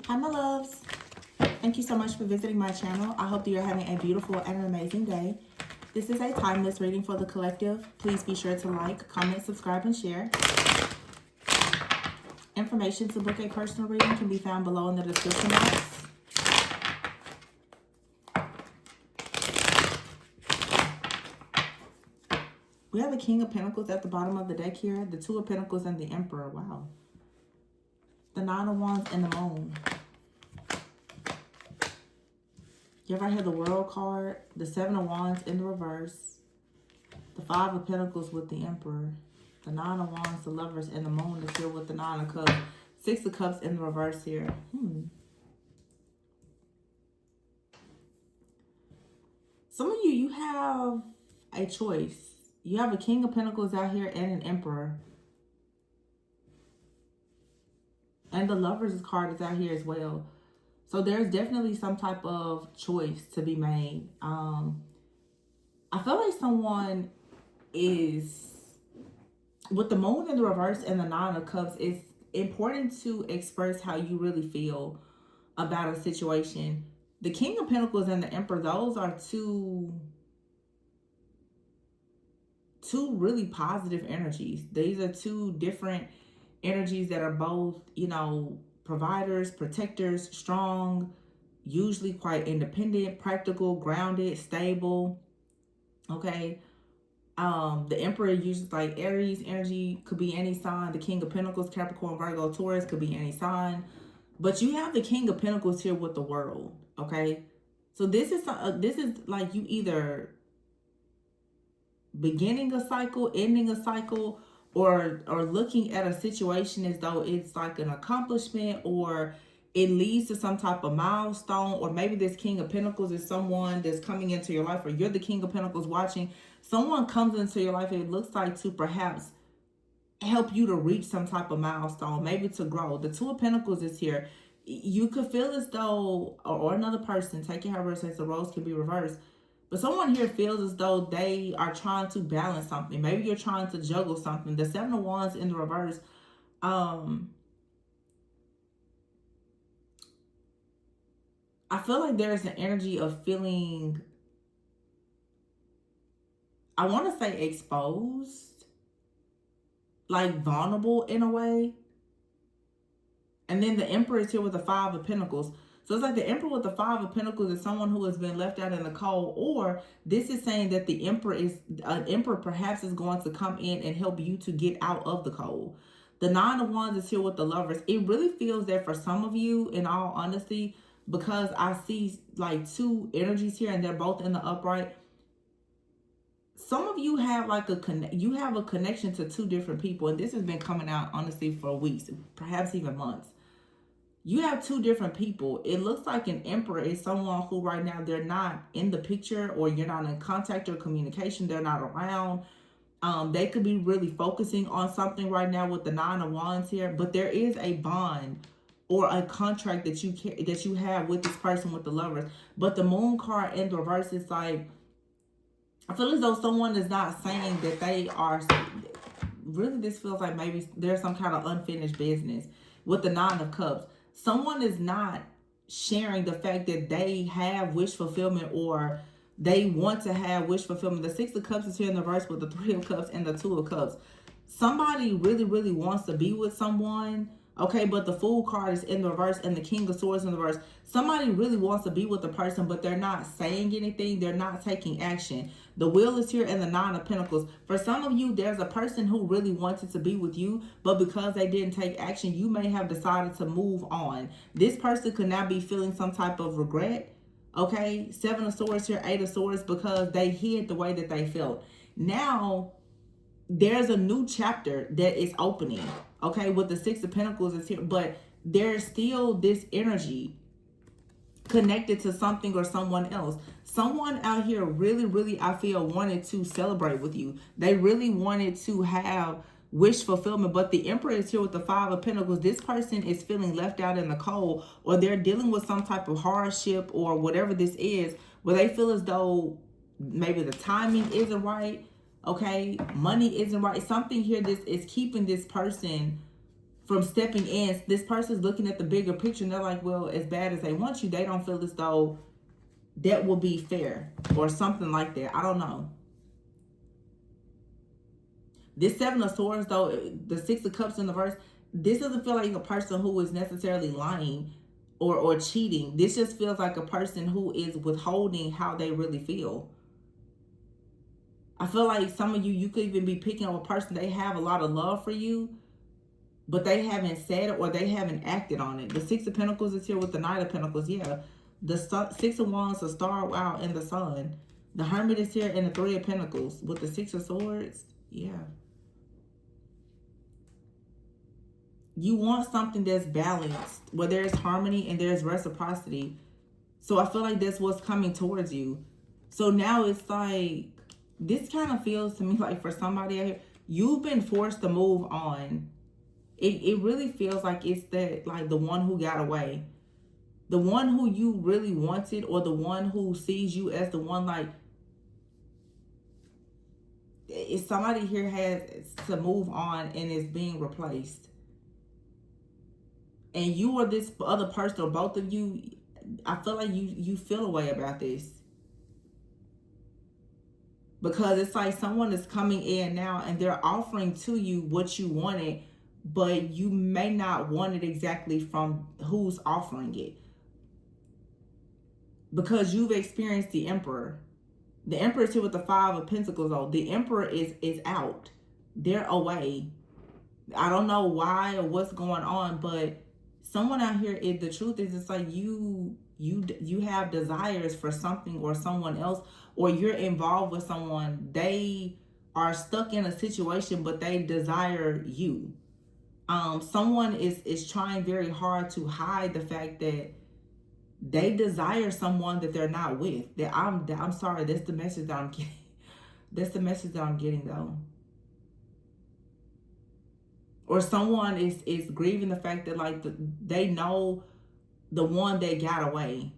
Hi, my loves. Thank you so much for visiting my channel. I hope that you're having a beautiful and an amazing day. This is a timeless reading for the collective. Please be sure to like, comment, subscribe, and share. Information to book a personal reading can be found below in the description box. We have the King of Pentacles at the bottom of the deck here, the Two of Pentacles, and the Emperor. Wow. The Nine of Wands and the Moon. You ever hear the World card, the Seven of Wands in the reverse, the Five of Pentacles with the Emperor, the Nine of Wands, the Lovers, and the Moon is here with the Nine of Cups. Six of Cups in the reverse here. Some of you have a choice. You have a King of Pentacles out here and an Emperor. And the Lovers card is out here as well. So there's definitely some type of choice to be made. I feel like someone is, with the Moon in the reverse and the Nine of Cups, it's important to express how you really feel about a situation. The King of Pentacles and the Emperor, those are two really positive energies. These are two different energies that are both, providers, protectors, strong, usually quite independent, practical, grounded, stable. Okay. The Emperor uses like Aries energy, could be any sign. The King of Pentacles, Capricorn, Virgo, Taurus, could be any sign. But you have the King of Pentacles here with the World. Okay. So this is like you either beginning a cycle, ending a cycle, or looking at a situation as though it's like an accomplishment, or it leads to some type of milestone. Or maybe this King of Pentacles is someone that's coming into your life, or you're the King of Pentacles watching. Someone comes into your life, it looks like, to perhaps help you to reach some type of milestone, maybe to grow. The Two of Pentacles is here. You could feel as though, or another person, take it however it says, the roles can be reversed. But someone here feels as though they are trying to balance something. Maybe you're trying to juggle something. The Seven of Wands in the reverse. I feel like there's an energy of feeling, I want to say exposed, like vulnerable in a way. And then the Emperor is here with the Five of Pentacles. So it's like the Emperor with the Five of Pentacles is someone who has been left out in the cold, or this is saying that the Emperor perhaps is going to come in and help you to get out of the cold. The Nine of Wands is here with the Lovers. It really feels that for some of you, in all honesty, because I see like two energies here and they're both in the upright. Some of you have like a connection to two different people, and this has been coming out honestly for weeks, perhaps even months. You have two different people. It looks like an Emperor is someone who right now they're not in the picture, or you're not in contact or communication. They're not around. They could be really focusing on something right now with the Nine of Wands here, but there is a bond or a contract that you have with this person with the Lovers. But the Moon card in the reverse is like, I feel as though someone is not saying that they are. Really, this feels like maybe there's some kind of unfinished business with the Nine of Cups. Someone is not sharing the fact that they have wish fulfillment, or they want to have wish fulfillment. The Six of Cups is here in the reverse with the Three of Cups and the Two of Cups. Somebody really, really wants to be with someone. Okay, but the Fool card is in the reverse and the King of Swords in the reverse. Somebody really wants to be with the person, but they're not saying anything. They're not taking action. The Wheel is here and the Nine of Pentacles. For some of you, there's a person who really wanted to be with you, but because they didn't take action, you may have decided to move on. This person could now be feeling some type of regret. Okay, Seven of Swords here, Eight of Swords, because they hid the way that they felt. Now, there's a new chapter that is opening. Okay, with the Six of Pentacles is here, but there's still this energy connected to something or someone else. Someone out here really, really, I feel, wanted to celebrate with you. They really wanted to have wish fulfillment, but the Emperor is here with the Five of Pentacles. This person is feeling left out in the cold, or they're dealing with some type of hardship or whatever this is, where they feel as though maybe the timing isn't right. Okay, money isn't right. Something here this is keeping this person from stepping in. This person's looking at the bigger picture and they're like, well, as bad as they want you, they don't feel as though that will be fair or something like that. I don't know. This Seven of Swords, though, the Six of Cups in the verse, this doesn't feel like a person who is necessarily lying or cheating. This just feels like a person who is withholding how they really feel. I feel like some of you could even be picking up a person, they have a lot of love for you, but they haven't said it or they haven't acted on it. The Six of Pentacles is here with the Knight of Pentacles. Yeah. The Six of Wands, the Star, wow, and the Sun. The Hermit is here and the Three of Pentacles with the Six of Swords. Yeah. You want something that's balanced, where there's harmony and there's reciprocity. So I feel like that's what's coming towards you. So now it's like, this kind of feels to me like for somebody out here, you've been forced to move on. It really feels like it's that, like the one who got away. The one who you really wanted, or the one who sees you as the one, like, if somebody here has to move on and is being replaced. And you or this other person, or both of you, I feel like you feel a way about this. Because it's like someone is coming in now and they're offering to you what you wanted, but you may not want it exactly from who's offering it. Because you've experienced the Emperor. The Emperor is here with the Five of Pentacles, though. The Emperor is out. They're away. I don't know why or what's going on, but someone out here, the truth is, it's like you have desires for something or someone else, or you're involved with someone. They are stuck in a situation, but they desire you. Someone is trying very hard to hide the fact that they desire someone that they're not with. That I'm sorry, that's the message that I'm getting. That's the message that I'm getting, though. Or someone is grieving the fact that, like, they know the one that got away.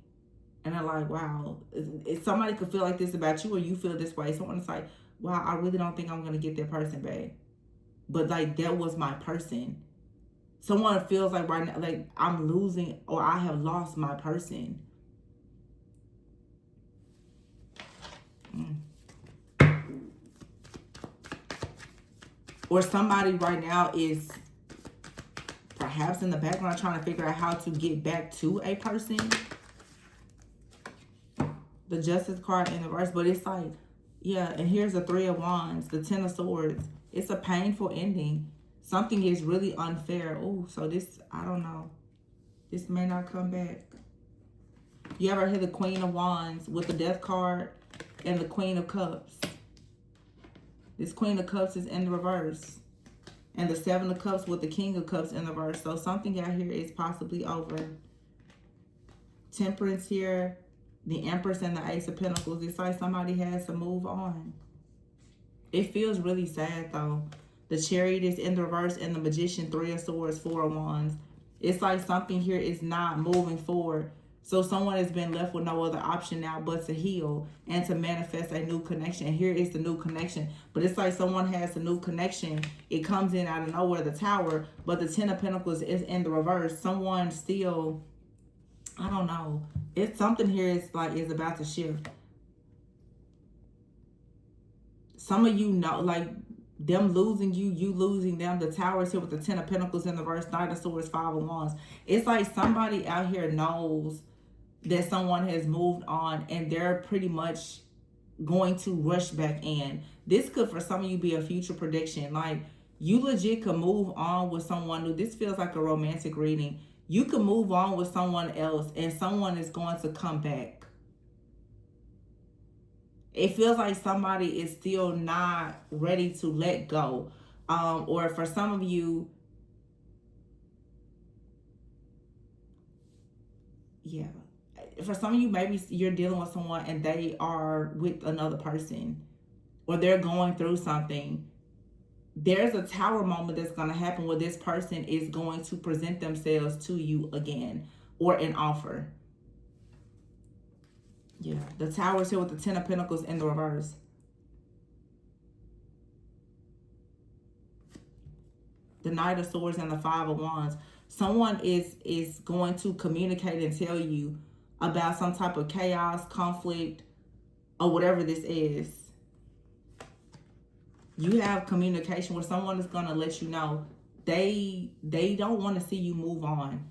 And they're like, wow, if somebody could feel like this about you, or you feel this way, someone's like, wow, I really don't think I'm going to get that person back. But, like, that was my person. Someone feels like right now, like, I'm losing, or I have lost my person. Or somebody right now is perhaps in the background trying to figure out how to get back to a person. The Justice card in the reverse, but it's like, yeah, and here's the Three of Wands, the Ten of Swords. It's a painful ending. Something is really unfair. Oh, so this, I don't know. This may not come back. You ever hear the Queen of Wands with the Death card and the Queen of Cups? This Queen of Cups is in the reverse. And the Seven of Cups with the King of Cups in the reverse. So something out here is possibly over. Temperance here. The Empress and the Ace of Pentacles. It's like somebody has to move on. It feels really sad, though. The Chariot is in the reverse, and the Magician, Three of Swords, Four of Wands. It's like something here is not moving forward. So someone has been left with no other option now but to heal and to manifest a new connection. And here is the new connection. But it's like someone has a new connection. It comes in out of nowhere, the Tower. But the Ten of Pentacles is in the reverse. Someone still, I don't know. It's something here is about to shift. Some of you know, like, them losing you, you losing them. The Tower is here with the Ten of Pentacles in the reverse, Knight of Swords, Five of Wands. It's like somebody out here knows that someone has moved on and they're pretty much going to rush back in. This could, for some of you, be a future prediction. Like, you legit could move on with someone new. This feels like a romantic reading. You could move on with someone else and someone is going to come back. It feels like somebody is still not ready to let go. Or for some of you, yeah. For some of you, maybe you're dealing with someone and they are with another person. Or they're going through something. There's a Tower moment that's going to happen where this person is going to present themselves to you again. Or an offer. Yeah, the Tower is here with the Ten of Pentacles in the reverse. the Knight of Swords and the Five of Wands. Someone is going to communicate and tell you about some type of chaos, conflict, or whatever this is. You have communication where someone is going to let you know they don't want to see you move on.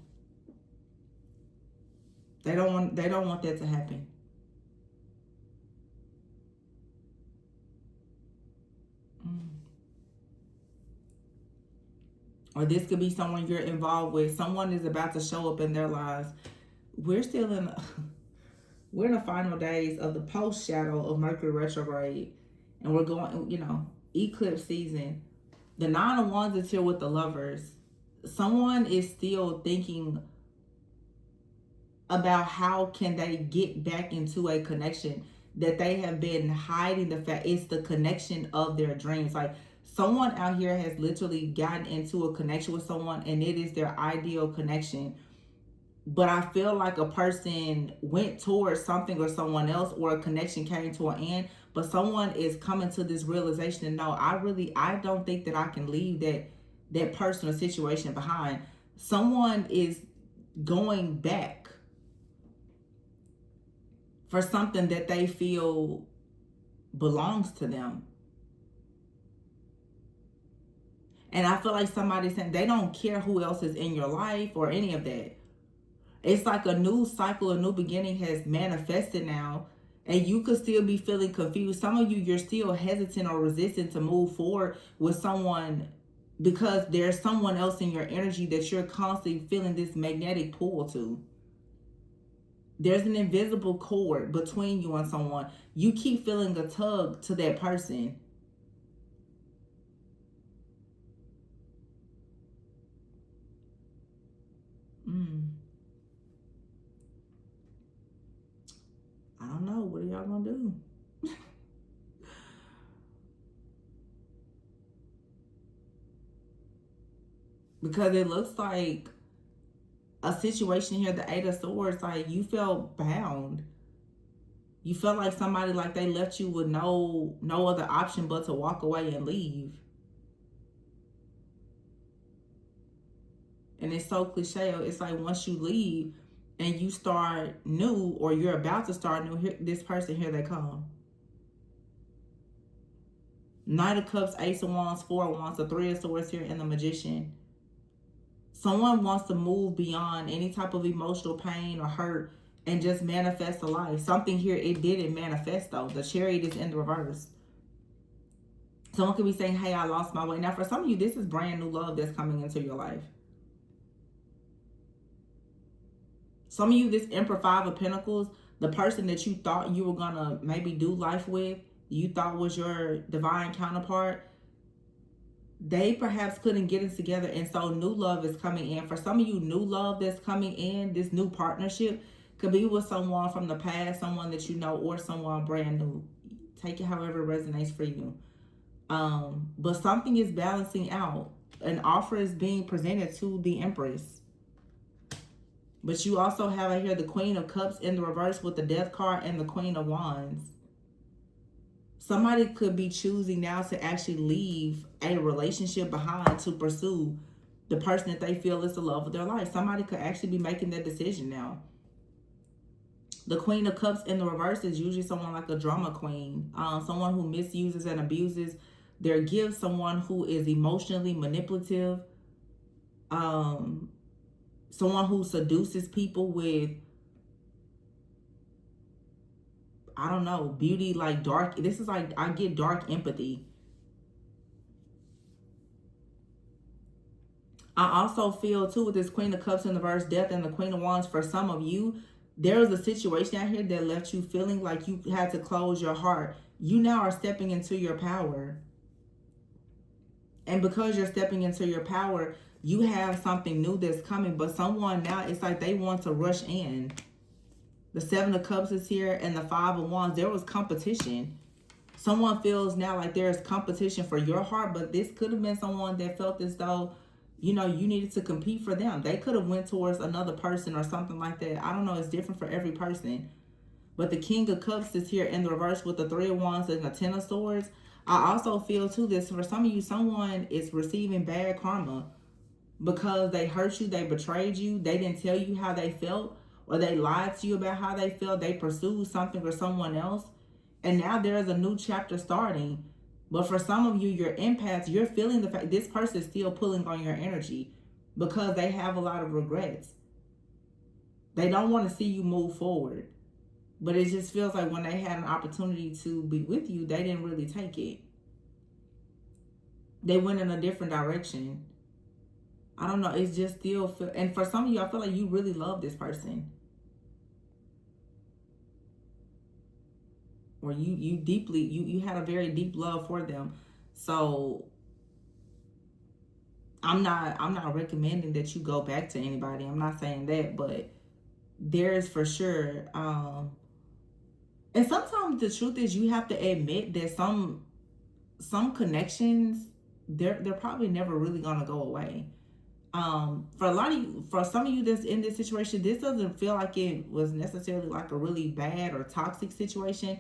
They don't want that to happen. Or this could be someone you're involved with. Someone is about to show up in their lives. We're still in we're in the final days of the post shadow of Mercury retrograde, and we're going, eclipse season. The Nine of Wands is here with the Lovers. Someone is still thinking about how can they get back into a connection that they have been hiding. The fact it's the connection of their dreams. Like, someone out here has literally gotten into a connection with someone and it is their ideal connection. But I feel like a person went towards something or someone else, or a connection came to an end. But someone is coming to this realization and no, I don't think that I can leave that person or situation behind. Someone is going back for something that they feel belongs to them. And I feel like somebody's saying they don't care who else is in your life or any of that. It's like a new cycle, a new beginning has manifested now, and you could still be feeling confused. Some of you, you're still hesitant or resistant to move forward with someone because there's someone else in your energy that you're constantly feeling this magnetic pull to. There's an invisible cord between you and someone. You keep feeling a tug to that person. I don't know. What are y'all gonna do? Because it looks like a situation here, the Eight of Swords, like you felt bound. You felt like somebody, like they left you with no other option but to walk away and leave. And it's so cliche. It's like once you leave and you start new, or you're about to start new, here, this person, here they come. Knight of Cups, Ace of Wands, Four of Wands, the Three of Swords here, and the Magician. Someone wants to move beyond any type of emotional pain or hurt and just manifest a life. Something here, it didn't manifest though. The Chariot is in the reverse. Someone could be saying, hey, I lost my way. Now for some of you, this is brand new love that's coming into your life. Some of you, this Emperor, Five of Pentacles, the person that you thought you were going to maybe do life with, you thought was your divine counterpart, they perhaps couldn't get it together. And so new love is coming in. For some of you, new love that's coming in, this new partnership, could be with someone from the past, someone that you know, or someone brand new. Take it however it resonates for you. But something is balancing out. An offer is being presented to the Empress. But you also have right here the Queen of Cups in the reverse with the Death card and the Queen of Wands. Somebody could be choosing now to actually leave a relationship behind to pursue the person that they feel is the love of their life. Somebody could actually be making that decision now. The Queen of Cups in the reverse is usually someone like a drama queen. Someone who misuses and abuses their gifts. Someone who is emotionally manipulative. Someone who seduces people with, I don't know, beauty, like dark. This is like, I get dark empathy. I also feel too with this Queen of Cups in the reverse, Death, and the Queen of Wands, for some of you, there is a situation out here that left you feeling like you had to close your heart. You now are stepping into your power. And because you're stepping into your power, you have something new that's coming. But someone now, it's like they want to rush in. The Seven of Cups is here and the Five of Wands. There was competition. Someone feels now like there's competition for your heart, but this could have been someone that felt as though, you needed to compete for them. They could have went towards another person or something like that. I don't know. It's different for every person. But the King of Cups is here in the reverse with the Three of Wands and the Ten of Swords. I also feel too this for some of you, someone is receiving bad karma because they hurt you, they betrayed you, they didn't tell you how they felt, or they lied to you about how they felt, they pursued something or someone else, and now there's a new chapter starting. But for some of you, your empaths, you're feeling the fact this person is still pulling on your energy because they have a lot of regrets. They don't want to see you move forward. But it just feels like when they had an opportunity to be with you, they didn't really take it. They went in a different direction. I don't know. It's just still and for some of you, I feel like you really love this person. Or you deeply, you had a very deep love for them. So I'm not recommending that you go back to anybody. I'm not saying that, but there's for sure and sometimes the truth is you have to admit that some connections they're probably never really gonna go away. For a lot of you, for some of you that's in this situation, this doesn't feel like it was necessarily like a really bad or toxic situation,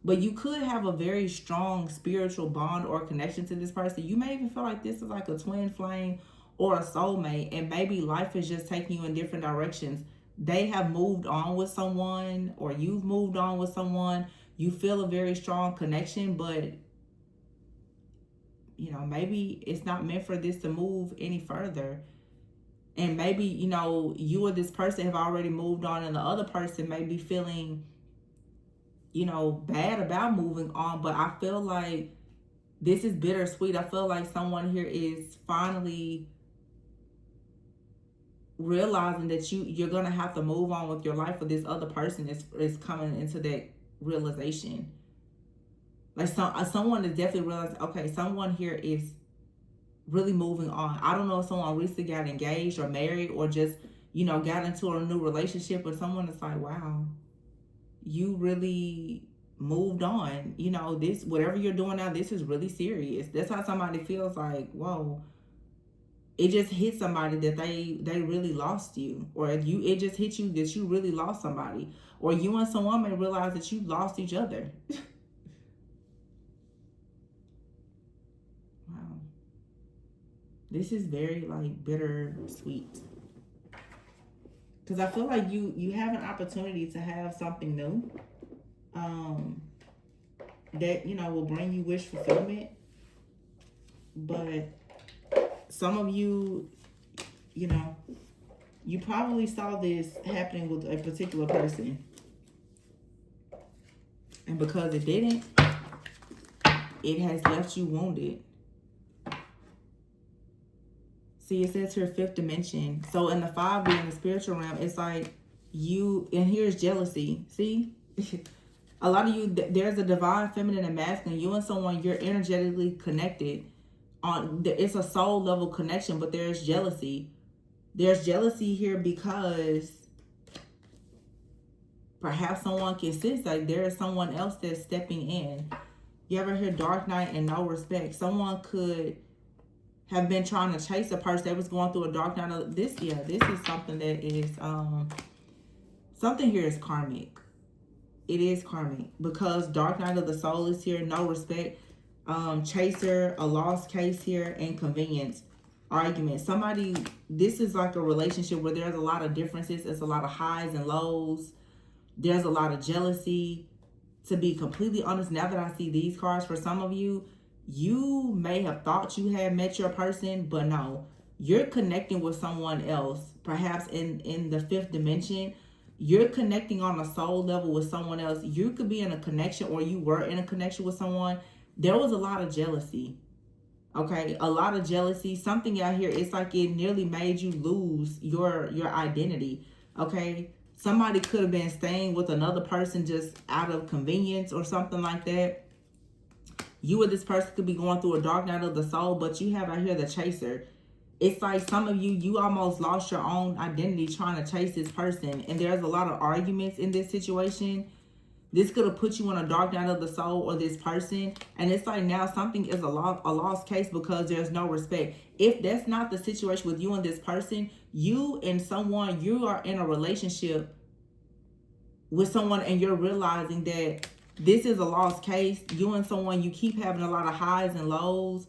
but you could have a very strong spiritual bond or connection to this person. You may even feel like this is like a twin flame or a soulmate, and maybe life is just taking you in different directions. They have moved on with someone, or you've moved on with someone. You feel a very strong connection, but you know, maybe it's not meant for this to move any further. And maybe, you know, you or this person have already moved on, and the other person may be feeling, you know, bad about moving on. But I feel like this is bittersweet. I feel like someone here is finally realizing that you're gonna have to move on with your life, or this other person is coming into that realization. Like someone is definitely realizing, okay, someone here is really moving on. I don't know if someone recently got engaged or married, or just, you know, got into a new relationship, but someone is like, wow, you really moved on. You know, this, whatever you're doing now, this is really serious. That's how somebody feels like, whoa. It just hit somebody that they really lost you, or it just hit you that you really lost somebody, or you and someone may realize that you lost each other. Wow, this is very like bittersweet, because I feel like you have an opportunity to have something new, that, you know, will bring you wish fulfillment, but some of you, you know, you probably saw this happening with a particular person. And because it didn't, it has left you wounded. See, it says here 5th dimension. So in the 5D, in the spiritual realm, it's like you, and here's jealousy. See? A lot of you, there's a divine feminine and masculine. You and someone, you're energetically connected. It's a soul level connection, but there's jealousy. There's jealousy here because perhaps someone can sense like there is someone else that's stepping in. You ever hear dark night and no respect? Someone could have been trying to chase a person that was going through a dark night of this. Yeah, this is something that is something here is karmic. It is karmic because dark night of the soul is here, no respect. Chaser, a lost case here, and convenience, argument. Somebody, this is like a relationship where there's a lot of differences. It's a lot of highs and lows. There's a lot of jealousy. To be completely honest, now that I see these cards, for some of you, you may have thought you had met your person, but no, you're connecting with someone else. Perhaps in the 5th dimension, you're connecting on a soul level with someone else. You could be in a connection, or you were in a connection with someone. There was a lot of jealousy. Okay, a lot of jealousy. Something out here, it's like it nearly made you lose your identity. Okay, somebody could have been staying with another person just out of convenience or something like that. You or this person could be going through a dark night of the soul, but you have out here the chaser. It's like some of you almost lost your own identity trying to chase this person, and there's a lot of arguments in this situation. This could have put you in a dark night of the soul, or this person. And it's like now something is a lost case because there's no respect. If that's not the situation with you and this person, you and someone, you are in a relationship with someone and you're realizing that this is a lost case. You and someone, you keep having a lot of highs and lows,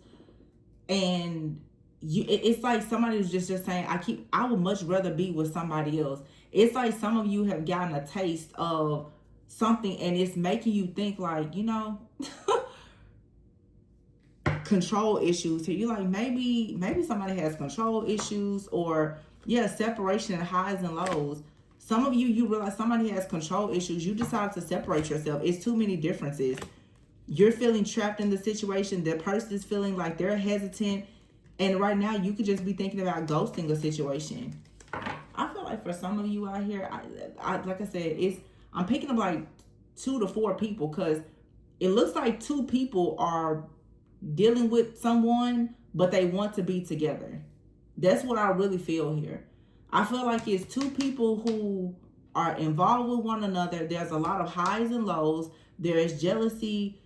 and it's like somebody was just saying, I would much rather be with somebody else. It's like some of you have gotten a taste of something, and it's making you think like, control issues here. You're like, maybe somebody has control issues, or separation and highs and lows. Some of you realize somebody has control issues. You decide to separate yourself. It's too many differences. You're feeling trapped in the situation. The person is feeling like they're hesitant. And right now, you could just be thinking about ghosting a situation. I feel like for some of you out here, I like I said, I'm picking up like 2 to 4 people, because it looks like 2 people are dealing with someone, but they want to be together. That's what I really feel here. I feel like it's 2 people who are involved with one another. There's a lot of highs and lows. There is jealousy.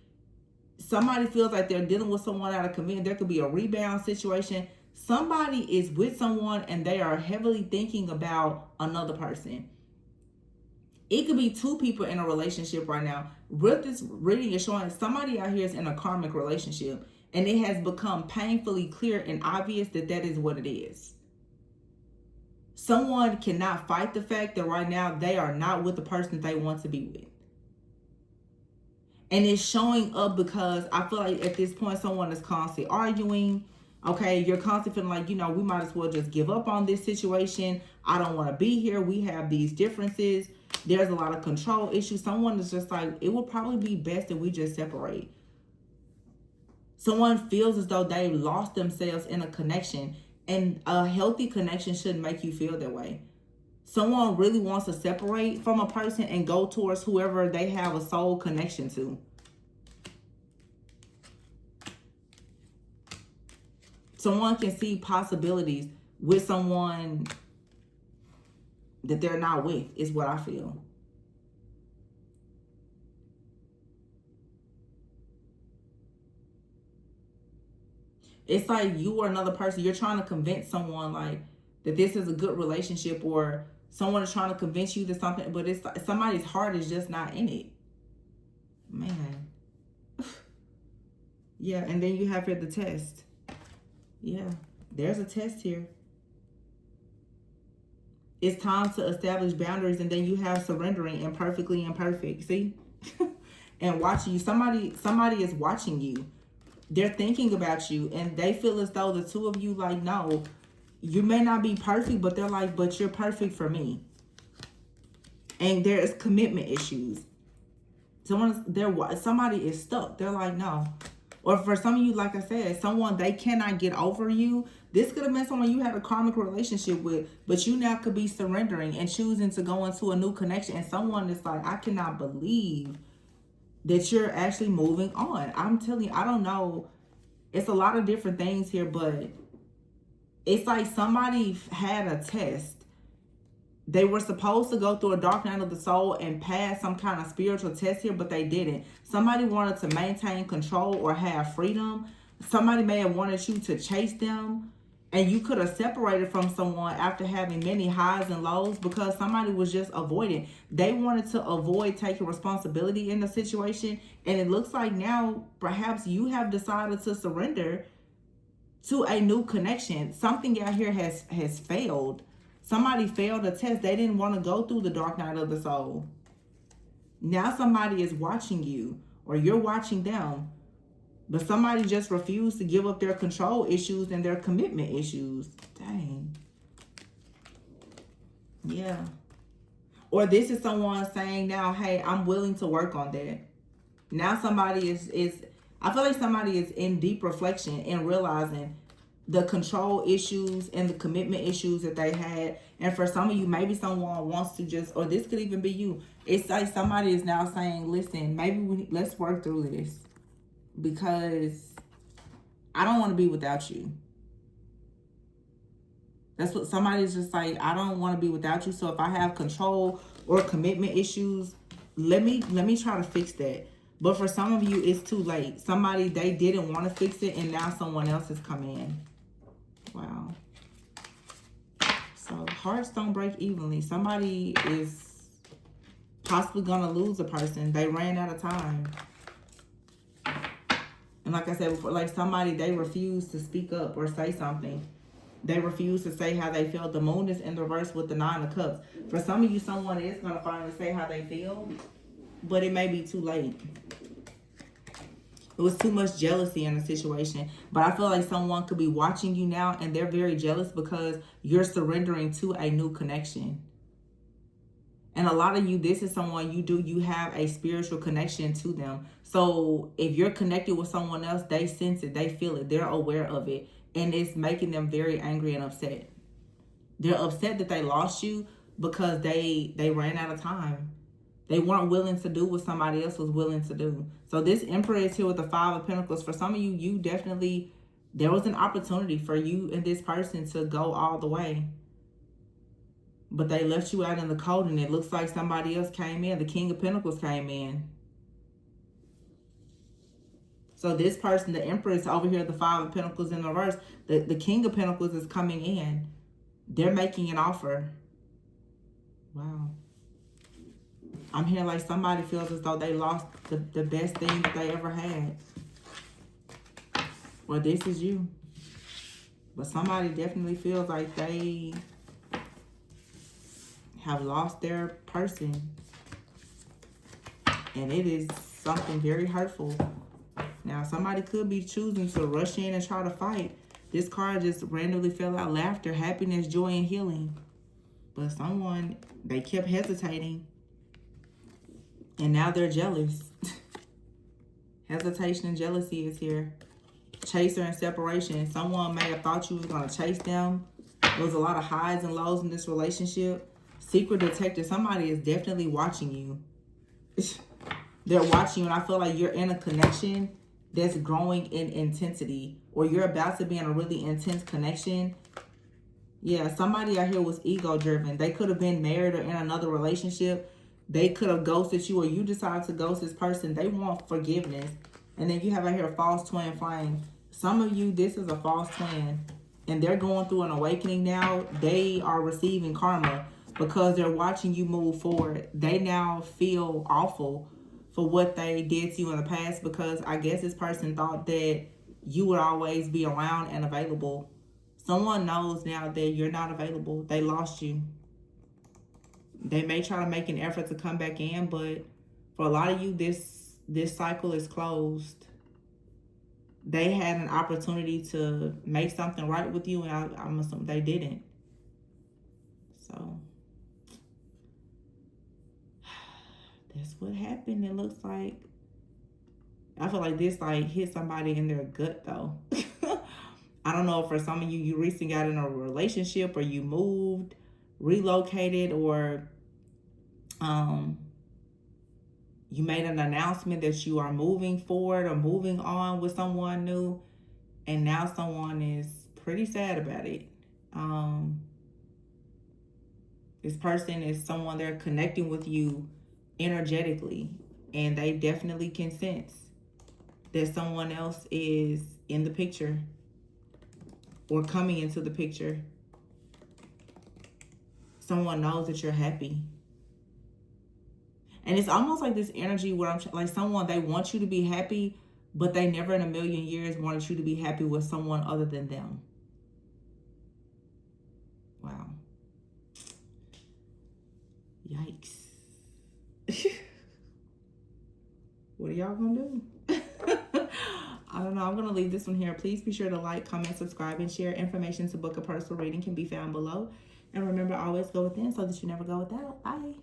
Somebody feels like they're dealing with someone out of commitment. There could be a rebound situation. Somebody is with someone and they are heavily thinking about another person. It could be 2 people in a relationship right now. What this reading is showing, somebody out here is in a karmic relationship, and it has become painfully clear and obvious that is what it is. Someone cannot fight the fact that right now they are not with the person they want to be with. And it's showing up because I feel like at this point, someone is constantly arguing. Okay, you're constantly feeling like, we might as well just give up on this situation. I don't want to be here. We have these differences. There's a lot of control issues. Someone is just like, it would probably be best if we just separate. Someone feels as though they lost themselves in a connection, and a healthy connection shouldn't make you feel that way. Someone really wants to separate from a person and go towards whoever they have a soul connection to. Someone can see possibilities with someone that they're not with, is what I feel. It's like you or another person, you're trying to convince someone like that this is a good relationship, or someone is trying to convince you that something, but it's like somebody's heart is just not in it. Man. Yeah, and then you have here the test. Yeah, there's a test here. It's time to establish boundaries, and then you have surrendering and perfectly imperfect. See? And watching you. Somebody is watching you. They're thinking about you, and they feel as though the 2 of you like, no, you may not be perfect, but they're like, but you're perfect for me. And there's commitment issues. Somebody is stuck. They're like, no. Or for some of you, like I said, someone, they cannot get over you. This could have been someone you had a karmic relationship with, but you now could be surrendering and choosing to go into a new connection. And someone is like, I cannot believe that you're actually moving on. I'm telling you, I don't know. It's a lot of different things here, but it's like somebody had a test. They were supposed to go through a dark night of the soul and pass some kind of spiritual test here, but they didn't. Somebody wanted to maintain control or have freedom. Somebody may have wanted you to chase them, and you could have separated from someone after having many highs and lows because somebody was just avoiding. They wanted to avoid taking responsibility in the situation, and it looks like now perhaps you have decided to surrender to a new connection. Something out here has failed. Somebody failed a test. They didn't want to go through the dark night of the soul. Now somebody is watching you, or you're watching them, but somebody just refused to give up their control issues and their commitment issues. Dang. Yeah. Or this is someone saying now, hey, I'm willing to work on that. Now somebody is I feel like somebody is in deep reflection and realizing the control issues and the commitment issues that they had. And for some of you, maybe someone wants to just, or this could even be you. It's like somebody is now saying, listen, maybe let's work through this, because I don't want to be without you. That's what somebody's just like, I don't want to be without you. So if I have control or commitment issues, let me try to fix that. But for some of you, it's too late. Somebody, they didn't want to fix it, and now someone else has come in. Wow. So hearts don't break evenly. Somebody is possibly gonna lose a person. They ran out of time. And like I said before, like somebody, they refuse to speak up or say something. They refuse to say how they feel. The moon is in reverse with the 9 of Cups. For some of you, someone is going to finally say how they feel, but it may be too late. It was too much jealousy in the situation. But I feel like someone could be watching you now and they're very jealous because you're surrendering to a new connection. And a lot of you, this is someone you have a spiritual connection to them. So if you're connected with someone else, they sense it, they feel it, they're aware of it. And it's making them very angry and upset. They're upset that they lost you because they ran out of time. They weren't willing to do what somebody else was willing to do. So this Emperor is here with the 5 of Pentacles. For some of you, you definitely, there was an opportunity for you and this person to go all the way. But they left you out in the cold and it looks like somebody else came in. The King of Pentacles came in. So this person, the Empress over here, the 5 of Pentacles in reverse, the King of Pentacles is coming in. They're making an offer. Wow. I'm hearing like somebody feels as though they lost the best thing that they ever had. Well, this is you. But somebody definitely feels like they have lost their person. And it is something very hurtful. Now, somebody could be choosing to rush in and try to fight. This card just randomly fell out. Laughter, happiness, joy, and healing. But someone, they kept hesitating. And now they're jealous. Hesitation and jealousy is here. Chaser and separation. Someone may have thought you was going to chase them. There was a lot of highs and lows in this relationship. Secret detective. Somebody is definitely watching you. They're watching you, and I feel like you're in a connection that's growing in intensity, or you're about to be in a really intense connection. Yeah, somebody out here was ego driven. They could have been married or in another relationship. They could have ghosted you, or you decided to ghost this person. They want forgiveness. And then you have out here a false twin flame. Some of you, this is a false twin, and they're going through an awakening now. They are receiving karma because they're watching you move forward. They now feel awful for what they did to you in the past, because I guess this person thought that you would always be around and available. Someone knows now that you're not available. They lost you. They may try to make an effort to come back in, but for a lot of you, this cycle is closed. They had an opportunity to make something right with you, and I'm assuming they didn't. So that's what happened. It looks like, I feel like this like hit somebody in their gut though. I don't know if for some of you, you recently got in a relationship, or you moved, relocated, or you made an announcement that you are moving forward or moving on with someone new, and now someone is pretty sad about it. This person is someone, they're connecting with you energetically, and they definitely can sense that someone else is in the picture or coming into the picture. Someone knows that you're happy. And it's almost like this energy where I'm like someone, they want you to be happy, but they never in a million years wanted you to be happy with someone other than them. Wow. Yikes. What are y'all gonna do? I don't know. I'm gonna leave this one here. Please be sure to like, comment, subscribe, and share. Information to book a personal reading can be found below. And remember, always go within so that you never go without. Bye.